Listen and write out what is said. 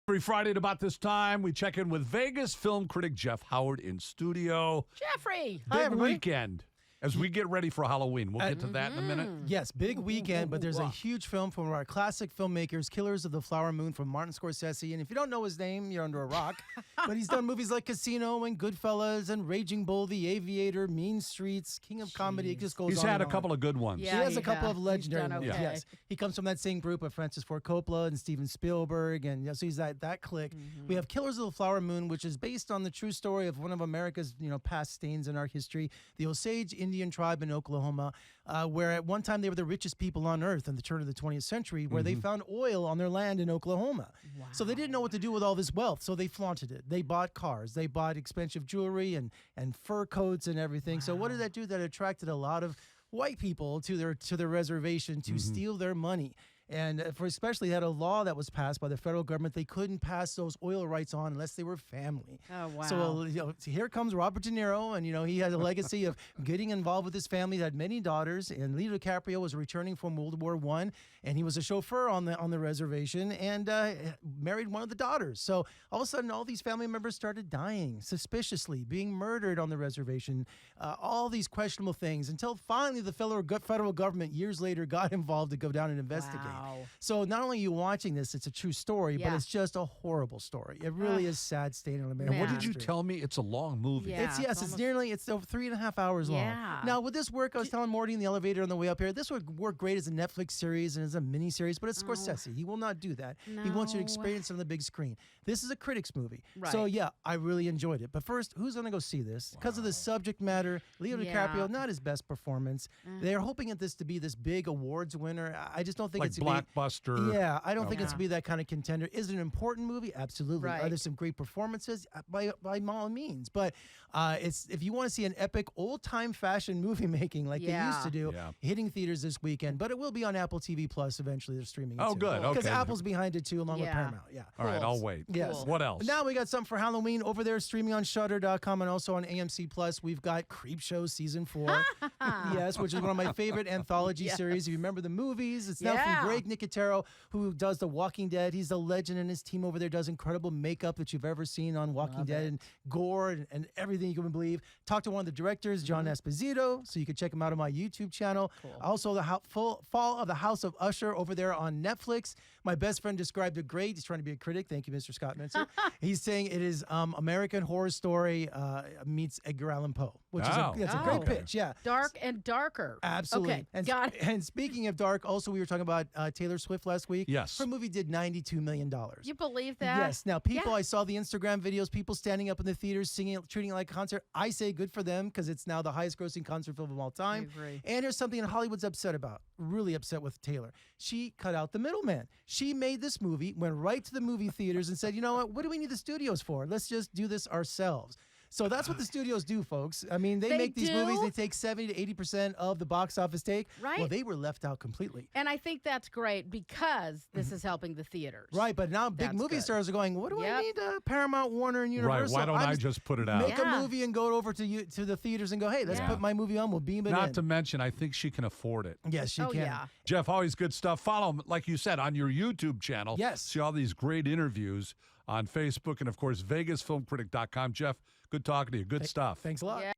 Every Friday at about this time, we check in with Vegas film critic Jeff Howard in studio. Jeffrey. Big weekend as we get ready for Halloween. We'll get to that in a minute. Yes, big weekend, but there's a huge film from our classic filmmakers, Killers of the Flower Moon from Martin Scorsese. And if you don't know his name, you're under a rock. But he's done movies like Casino and Goodfellas and Raging Bull, The Aviator, Mean Streets, King of Comedy. It just goes He's on had and a couple of good ones. Yeah, he has a couple of legendary done ones. okay. Yes, he comes from that same group of Francis Ford Coppola and Steven Spielberg, and so he's that clique. We have Killers of the Flower Moon, which is based on the true story of one of America's past stains in our history, the Osage Indian tribe in Oklahoma, where at one time they were the richest people on earth in the turn of the 20th century, where they found oil on their land in Oklahoma. Wow. So they didn't know what to do with all this wealth, so they flaunted it. They bought cars, they bought expensive jewelry and fur coats and everything. So what did that do? That attracted a lot of white people to their reservation to steal their money. And especially had a law that was passed by the federal government. They couldn't pass those oil rights on unless they were family. Oh, wow. So here comes Robert De Niro, and he has a legacy of getting involved with his family. He had many daughters, and Leo DiCaprio was returning from World War I, and he was a chauffeur on the reservation and married one of the daughters. So all of a sudden, all these family members started dying suspiciously, being murdered on the reservation, all these questionable things, until finally the federal government years later got involved to go down and investigate. Wow. So not only are you watching this, it's a true story, but it's just a horrible story. It really is sad state in America. And what did you tell me? It's a long movie. Yeah. It's over 3.5 hours long. Yeah. Now, would this work? I was telling Morty in the elevator on the way up here, this would work great as a Netflix series and as a miniseries, but it's Scorsese. He will not do that. He wants you to experience it on the big screen. This is a critic's movie. Right. So, yeah, I really enjoyed it. But first, who's going to go see this? Because of the subject matter, Leo DiCaprio, not his best performance. They're hoping at this to be this big awards winner. I just don't think Like it's going to be... blockbuster. Yeah, I don't think it's going to be that kind of contender. Is it an important movie? Absolutely. Right. Are there some great performances? By all means. But if you want to see an epic old-time fashion movie making like they used to do, hitting theaters this weekend. But it will be on Apple TV Plus eventually. They're streaming it Oh, too. good. Okay. Because Apple's behind it too, along with Paramount. Yeah. All right, I'll wait. Yes. What else? Now we got something for Halloween over there, streaming on Shudder.com and also on AMC Plus. We've got Creepshow Season 4. Yes, which is one of my favorite anthology series. If you remember the movies, it's now from Greg Nicotero, who does The Walking Dead. He's a legend, and his team over there does incredible makeup that you've ever seen on Walking Dead and gore and everything you can believe. Talk to one of the directors, John Esposito, so you can check him out on my YouTube channel. Also, the Fall of the House of Usher over there on Netflix. My best friend described it great. He's trying to be a critic. Thank you, Mr. Scott Mincer. He's saying it is American Horror Story meets Edgar Allan Poe, which is a great pitch. Yeah, Dark and darker. Absolutely. Okay, and, got it. And speaking of dark, also we were talking about Taylor Swift last week. Yes. Her movie did $92 million. You believe that? Yes. Now, people, I saw the Instagram videos, people standing up in the theaters, singing, treating it like a concert. I say good for them because it's now the highest grossing concert film of all time. I agree. And here's something Hollywood's upset about, really upset with Taylor. She cut out the middleman. She made this movie, went right to the movie theaters and said, you know what do we need the studios for? Let's just do this ourselves. So that's what the studios do, folks. I mean, they make these movies, they take 70 to 80% of the box office take. Right. Well, they were left out completely. And I think that's great because this is helping the theaters. Right, but now big movie stars are going, what do I need Paramount, Warner, and Universal? Right, why don't I just put it out? Make a movie and go over to the theaters and go, hey, let's put my movie on, we'll beam it in. Not to mention, I think she can afford it. Yes, she can. Yeah. Jeff, always good stuff. Follow him, like you said, on your YouTube channel. Yes. See all these great interviews on Facebook and, of course, VegasFilmCritic.com. Jeff, good talking to you. Good stuff. Thanks a lot. Yeah.